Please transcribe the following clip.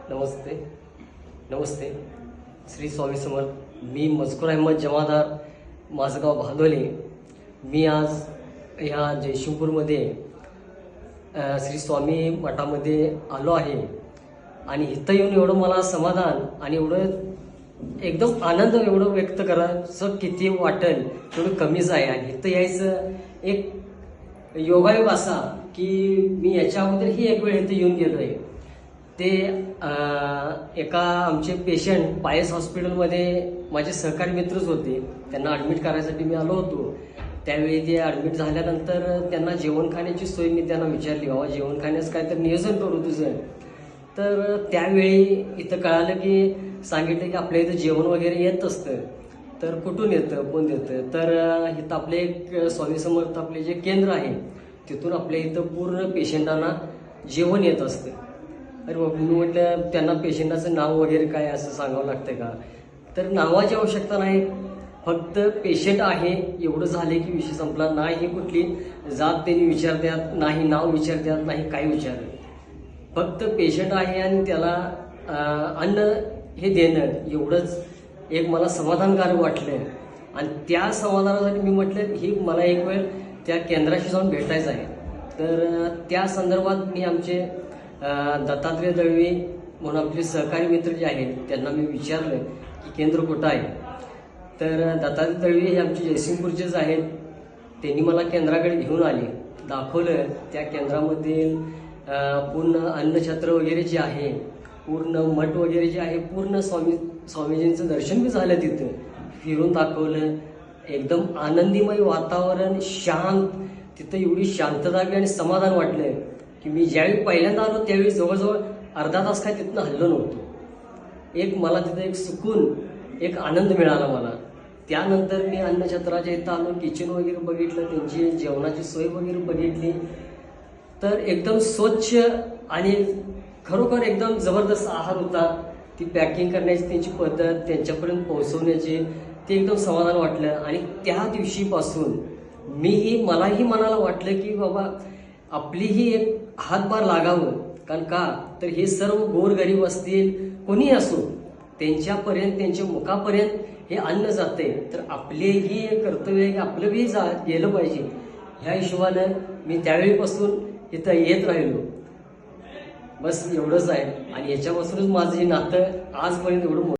नमस्ते नमस्ते श्री स्वामी समर्थ। मी मजकूर अहमद जमादार, माझं गाव भादोली। मी आज ह्या जयसिंगपूरमध्ये श्री स्वामी मठामध्ये आलो आहे आणि इथं येऊन एवढं मला समाधान आणि एवढं एकदम आनंद एवढं व्यक्त करायचं किती वाटेल तेवढं कमीच आहे। आणि इथं यायचं एक योगायोग असा की मी याच्या अगोदरही एक वेळ इथं येऊन गेलो आहे। ते एका आमचे पेशंट पायस हॉस्पिटलमध्ये माझे सहकारी मित्रच होते, त्यांना ॲडमिट करायसाठी मी आलो होतो। त्यावेळी ते ॲडमिट झाल्यानंतर त्यांना जेवण खाण्याची सोय मी त्यांना विचारली, बाबा जेवण खाण्याचं काय तर नियोजन करू तुझं। तर त्यावेळी इथं कळालं की सांगितलं की आपल्या इथं जेवण वगैरे येत असतं। तर कुठून येतं, कोण देतं? तर इथं आपले एक स्वामी समर्थ आपले जे केंद्र आहे तिथून आपल्या इथं पूर्ण पेशंटांना जेवण येत असतं। अरे बाबा, मी म्हटलं त्यांना पेशंटाचं नाव वगैरे काय असं सांगावं लागतं का? तर नावाची आवश्यकता नाही, फक्त पेशंट आहे एवढं झाले की विषय संपला। नाही कुठली जात त्यांनी विचारतात, नाही नाव विचारतात, नाही काही विचारत, फक्त पेशंट आहे आणि त्याला अन्न हे देणं एवढंच एक मला समाधानकारक वाटलं। आणि त्या समाधानासाठी मी म्हटलं ही मला एक वेळ त्या केंद्राशी जाऊन भेटायचं आहे। तर त्या संदर्भात मी आमचे दत्तात्रय दळवी म्हणून आपले सहकारी मित्र जे आहेत त्यांना मी विचारलं की केंद्र कुठं आहे। तर दत्तात्रय दळवी हे आमचे जयसिंगपूरचेच आहेत। त्यांनी मला केंद्राकडे घेऊन आले, दाखवलं। त्या केंद्रामधील पूर्ण अन्नछत्र वगैरे जे आहे, पूर्ण मठ वगैरे जे आहे, पूर्ण स्वामीजींचं दर्शन बी झालं, तिथं फिरून दाखवलं। एकदम आनंदीमय वातावरण, शांत, तिथं एवढी शांतता आणि समाधान वाटलं की मी ज्यावेळी पहिल्यांदा आलो त्यावेळी जवळजवळ अर्धा तास काय तिथनं हल्लो नव्हतो। एक मला तिथं एक सुकून, एक आनंद मिळाला मला। त्यानंतर मी अन्नछत्राच्या इथं आलो, किचन वगैरे बघितलं, त्यांची जेवणाची सोय वगैरे बघितली। तर एकदम स्वच्छ आणि खरोखर एकदम जबरदस्त आहार होता। ती पॅकिंग करण्याची त्यांची पद्धत, त्यांच्यापर्यंत पोहोचवण्याची, ते एकदम समाधान वाटलं। आणि त्या दिवशीपासून मलाही मनाला वाटलं की बाबा आपलीही एक हातभार लागावं। कारण का तर हे सर्व गोरगरीब असतील, कोणीही असो, त्यांच्यापर्यंत, त्यांच्या मुखापर्यंत हे अन्न जाते। तर आपलेही एक कर्तव्य आहे की आपलं बी गेलं पाहिजे। ह्या हिशोबानं मी त्यावेळीपासून इथं येत राहिलो। बस एवढंच आहे आणि याच्यापासूनच माझं हे नातं आजपर्यंत एवढं